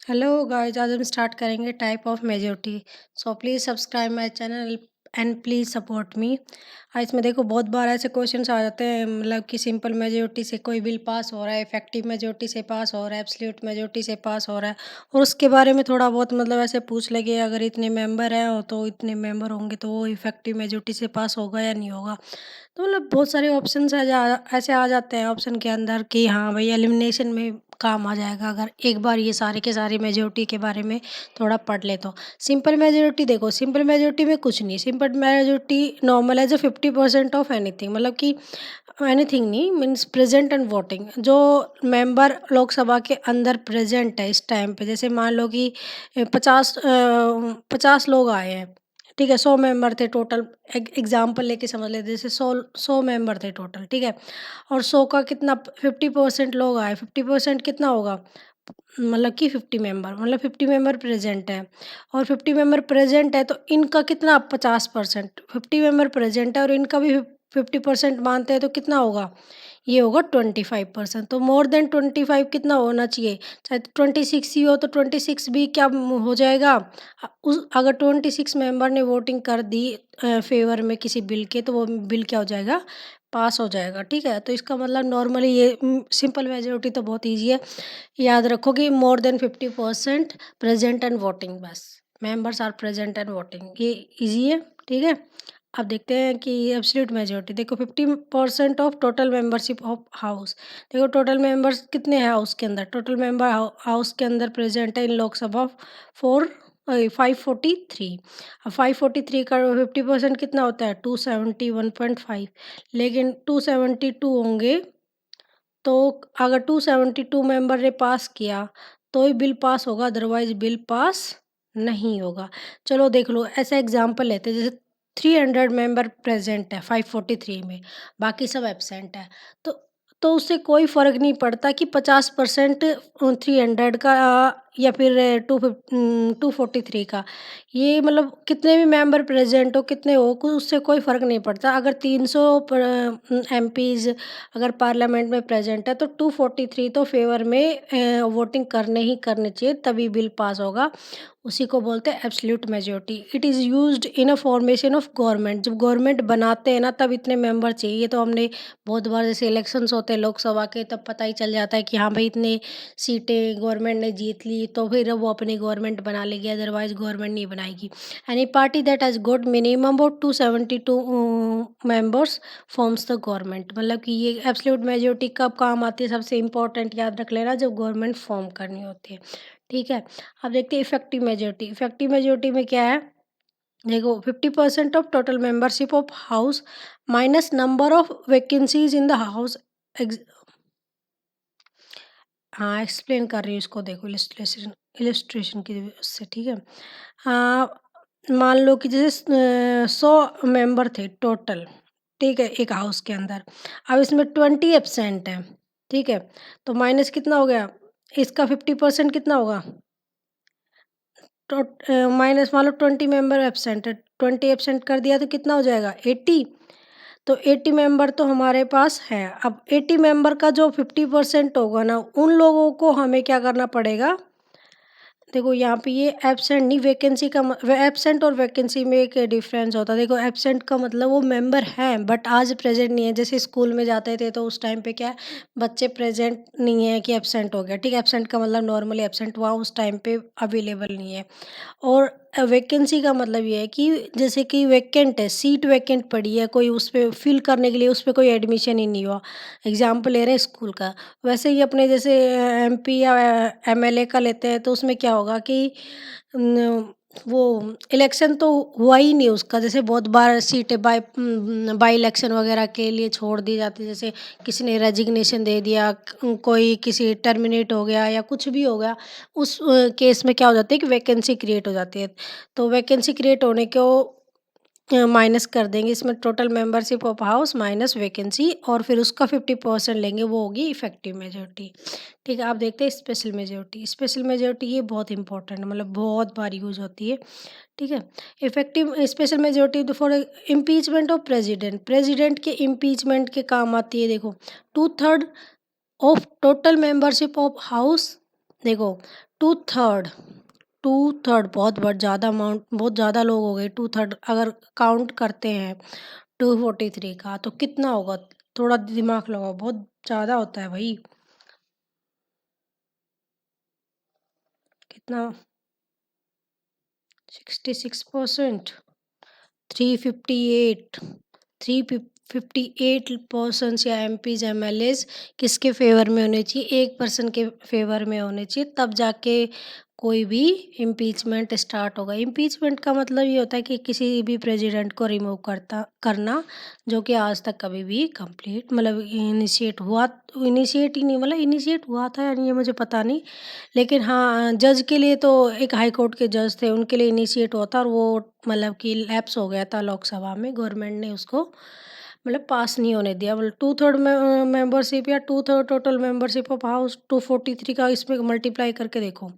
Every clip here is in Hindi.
हेलो गाइस, आज हम स्टार्ट करेंगे type of majority. So please subscribe my channel and please support me. इसमें देखो बहुत बार ऐसे क्वेश्चंस आ जाते हैं, मतलब कि सिंपल मेजोरिटी से कोई बिल पास हो रहा है, इफेक्टिव मेजोरिटी से पास हो रहा है, एब्सोल्यूट मेजोरिटी से पास हो रहा है, और उसके बारे में थोड़ा बहुत मतलब ऐसे पूछ लेंगे, अगर इतने मेंबर हैं तो इतने मेंबर होंगे तो वो इफेक्टिव मेजोरिटी से पास होगा या नहीं होगा। तो मतलब बहुत सारे ऑप्शंस ऐसे आ जाते हैं ऑप्शन के अंदर कि हाँ भाई, एलिमिनेशन में काम आ जाएगा अगर एक बार ये सारे के सारे मेजोरिटी के बारे में थोड़ा पढ़ ले तो। सिंपल मेजोरिटी देखो, सिंपल मेजोरिटी में कुछ नहीं, simple majority normal as 50% of anything, मतलब कि एनीथिंग नहीं, मीन्स प्रेजेंट एंड वोटिंग। जो मेंबर लोकसभा के अंदर प्रेजेंट है इस टाइम पे, जैसे मान लो कि 50 लोग आए हैं, ठीक है, 100 मेंबर थे टोटल। एग्जाम्पल लेके समझ लेते, जैसे 100 मेंबर थे टोटल, ठीक है, और 100 का कितना 50% लोग आए, 50% कितना होगा, मतलब कि 50 मेंबर, मतलब 50 मेंबर प्रेजेंट है, और 50 मेंबर प्रेजेंट है तो इनका कितना 50%, 50 मेंबर प्रेजेंट है और इनका भी 50% मानते हैं तो कितना होगा, ये होगा 25%। तो मोर देन 25 कितना होना चाहिए, चाहे 26 ही हो तो 26 भी क्या हो जाएगा। उस अगर 26 मेंबर ने वोटिंग कर दी फेवर में किसी बिल के, तो वो बिल क्या हो जाएगा, पास हो जाएगा, ठीक है। तो इसका मतलब नॉर्मली ये सिंपल मेजोरिटी तो बहुत ईजी है, याद रखो कि more than 50% present and voting, बस members are present and voting, ये इजी है, ठीक है। अब देखते हैं कि एब्सोल्यूट मेजोरिटी देखो, 50% of total membership of house. देखो टोटल मेंबर्स कितने हैं हाउस के अंदर, टोटल मेंबर हाउस के अंदर प्रेजेंट है इन लोकसभा 543। अब 543 का 50% कितना होता है, 271.5, लेकिन 272 होंगे, तो अगर 272 मेंबर ने पास किया तो ही बिल पास होगा, अदरवाइज बिल पास नहीं होगा। चलो देख लो, ऐसा एग्जांपल लेते हैं, जैसे 300 मेंबर प्रेजेंट है 543 में, बाकी सब एब्सेंट है, तो तो उससे कोई फ़र्क नहीं पड़ता कि 50% 300 का या फिर 243 का, ये मतलब कितने भी मेंबर प्रेजेंट हो, कितने हो, उससे कोई फ़र्क नहीं पड़ता। अगर 300 एमपीज़ अगर पार्लियामेंट में प्रेजेंट है तो 243 तो फेवर में वोटिंग करने ही करने चाहिए, तभी बिल पास होगा। उसी को बोलते हैं absolute majority. It is used in a formation of government, जब गवर्नमेंट बनाते हैं ना तब इतने मेंबर चाहिए। ये तो हमने बहुत बार, जैसे इलेक्शंस होते हैं लोकसभा के, तब पता ही चल जाता है कि हाँ भाई इतने सीटें गवर्नमेंट ने जीत ली, तो फिर वो अपनी गवर्नमेंट बना लेगी, अदरवाइज गवर्नमेंट नहीं बनाएगी। Any party that has got minimum of 272 members forms the government, मतलब कि ये एब्सोल्यूट मेजॉरिटी कब काम आती है, सबसे इंपॉर्टेंट याद रख लेना, जब गवर्नमेंट फॉर्म करनी होती है, ठीक है। अब देखते हैं इफेक्टिव मेजॉरिटी। इफेक्टिव मेजॉरिटी में क्या है, देखो 50% of total membership of house minus number of vacancies in the house. हाँ, एक्सप्लेन कर रही हूँ इसको, देखो इलस्ट्रेशन इलस्ट्रेशन की उससे, ठीक है। मान लो कि जैसे 100 मेंबर थे टोटल, ठीक है, एक हाउस के अंदर। अब इसमें 20 एब्सेंट हैं, ठीक है, तो माइनस कितना हो गया, इसका 50% कितना होगा, माइनस मान लो 20 मेंबर एब्सेंट है, 20 एब्सेंट कर दिया तो कितना हो जाएगा, 80। तो 80 मेंबर तो हमारे पास है। अब 80 मेंबर का जो 50% होगा ना, उन लोगों को हमें क्या करना पड़ेगा, देखो यहाँ पे ये एब्सेंट नहीं, वैकेंसी का एब्सेंट और वैकेंसी में एक डिफरेंस होता है। देखो एब्सेंट का मतलब वो मेंबर हैं बट आज प्रेजेंट नहीं है, जैसे स्कूल में जाते थे तो उस टाइम पे क्या है, बच्चे प्रेजेंट नहीं है कि एब्सेंट हो गया, ठीक है, एब्सेंट का मतलब नॉर्मली एब्सेंट वहाँ उस टाइम पे अवेलेबल नहीं है। और वैकेंसी का मतलब ये है कि जैसे कि वैकेंट है, सीट वैकेंट पड़ी है, कोई उस पे फिल करने के लिए उस पे कोई एडमिशन ही नहीं हुआ, एग्जाम्पल ले रहे हैं स्कूल का। वैसे ही अपने जैसे एमपी या एमएलए का लेते हैं तो उसमें क्या होगा कि न, वो इलेक्शन तो हुआ ही नहीं उसका, जैसे बहुत बार सीटें बाई इलेक्शन वगैरह के लिए छोड़ दी जाती है, जैसे किसी ने रेजिग्नेशन दे दिया, कोई किसी टर्मिनेट हो गया या कुछ भी हो गया, उस केस में क्या हो जाता है कि वैकेंसी क्रिएट हो जाती है। तो वैकेंसी क्रिएट होने को माइनस कर देंगे इसमें, total membership of house minus vacancy, और फिर उसका 50% लेंगे, वो होगी इफेक्टिव मेजोरिटी, ठीक है। आप देखते हैं स्पेशल मेजोरिटी। स्पेशल मेजोरिटी ये बहुत इंपॉर्टेंट है, मतलब बहुत बार यूज होती है, ठीक है। Effective special majority for impeachment of president, president के इम्पीचमेंट के काम आती है। देखो 2/3 of total membership of house, देखो टू थर्ड बहुत ज़्यादा अमाउंट, बहुत ज़्यादा लोग हो गए। टू थर्ड अगर काउंट करते हैं 243 का तो कितना होगा? थोड़ा दिमाग लगाओ, बहुत ज़्यादा होता है भाई। कितना? 66%, 358, 358 पर्सन्स या एमपीज एमएलएज किसके फेवर में होने चाहिए? एक पर्सन के फेवर में होने चाहिए, तब जाके कोई भी इम्पीचमेंट स्टार्ट होगा। इम्पीचमेंट का मतलब ये होता है कि किसी भी प्रेसिडेंट को रिमूव करना, जो कि आज तक कभी भी कंप्लीट मतलब इनिशिएट ही नहीं, मतलब इनिशिएट हुआ था या नहीं ये मुझे पता नहीं, लेकिन हाँ जज के लिए तो एक हाई कोर्ट के जज थे, उनके लिए इनिशिएट हुआ था और वो मतलब कि लैप्स हो गया था लोकसभा में, गवर्नमेंट ने उसको मतलब पास नहीं होने दिया। मतलब टू थर्ड मेंबरशिप या two third total membership of house 243 का इसमें मल्टीप्लाई करके देखो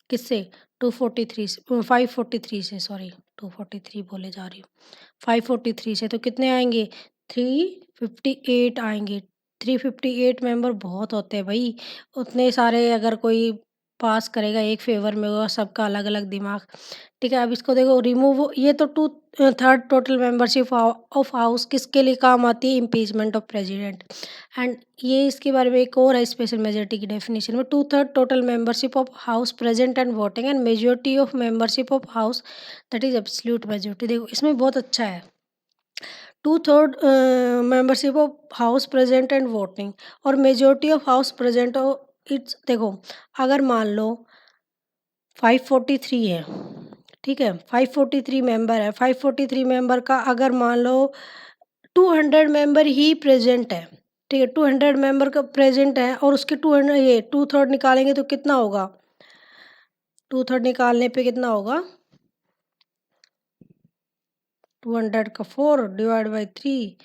किससे, 243 से 543 से, सॉरी 243 बोले जा रही हूँ, 543 से तो कितने आएंगे? 358 आएंगे। 358 मेंबर बहुत होते हैं भाई, उतने सारे अगर कोई पास करेगा एक फेवर में होगा, सबका अलग अलग दिमाग। ठीक है, अब इसको देखो रिमूव, ये तो two third total membership of house किसके लिए काम आती है? Impeachment of president. एंड ये इसके बारे में एक और है स्पेशल मेजोरिटी की डेफिनेशन में, two third total membership of house present and voting and majority of membership of house that is absolute majority. देखो इसमें बहुत अच्छा है, two third membership of house present and voting और majority of house present. It's देखो अगर मान लो 543 है, ठीक है, 543 मेंबर है, 543 मेंबर का अगर मान लो 200 मेंबर ही प्रेजेंट है, ठीक है, 200 मेंबर का प्रेजेंट है और उसके 200 ये टू थर्ड निकालेंगे तो कितना होगा? टू थर्ड निकालने पे कितना होगा? 200 का 4 डिवाइड बाई 3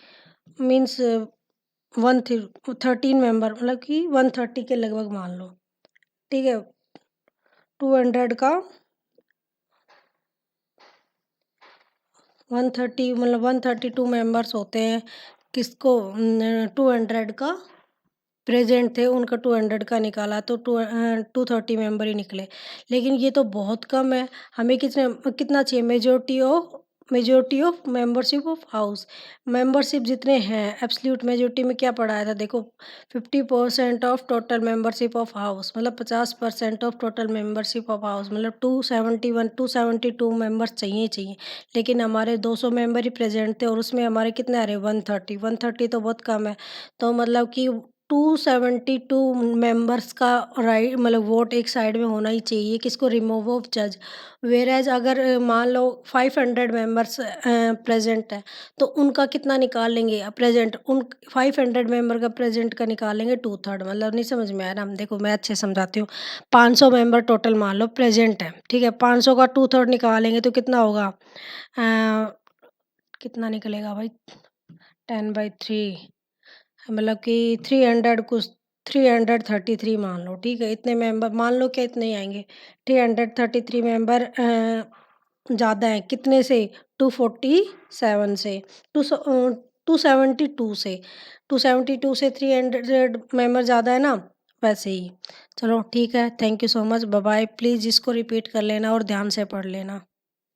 मीन्स 13 मेंबर, मतलब कि 130 के लगभग मान लो, ठीक है। 200 का 130 मतलब 132 मेंबर्स होते हैं, किसको 200 का प्रेजेंट थे, उनका 200 का निकाला तो 230 मेंबर ही निकले। लेकिन ये तो बहुत कम है, हमें कितना चाहिए? Majority of membership of house, membership जितने हैं एब्सोल्यूट मेजोरिटी में क्या पढ़ाया था देखो, 50% of total membership of house मतलब 50% of total membership of house मतलब 272 मेंबर्स चाहिए। लेकिन हमारे 200 मेंबर ही प्रेजेंट थे और उसमें हमारे कितने आ रहे? 130 तो बहुत कम है। तो मतलब कि 272 मेंबर्स का राइट मतलब वोट एक साइड में होना ही चाहिए, किसको? रिमूव ऑफ जज। वेयर अगर मान लो 500 मेंबर्स प्रेजेंट है तो उनका कितना निकाल लेंगे प्रेजेंट, उन 500 मेंबर का प्रेजेंट का निकालेंगे टू थर्ड। मतलब नहीं समझ में आया ना? हम देखो मैं अच्छे समझाती हूँ। 500 मेंबर टोटल मान लो प्रेजेंट है, ठीक है, 500 का टू थर्ड निकालेंगे तो कितना होगा? कितना निकलेगा भाई? 10/3 मतलब कि 333 मान लो, ठीक है, इतने मेंबर मान लो कि इतने ही आएंगे। 333 मेंबर ज़्यादा हैं कितने से? 247 से, 272 से, 272 से 300 मेंबर ज़्यादा है ना, वैसे ही। चलो ठीक है, thank you so much, bye bye. Please इसको रिपीट कर लेना और ध्यान से पढ़ लेना।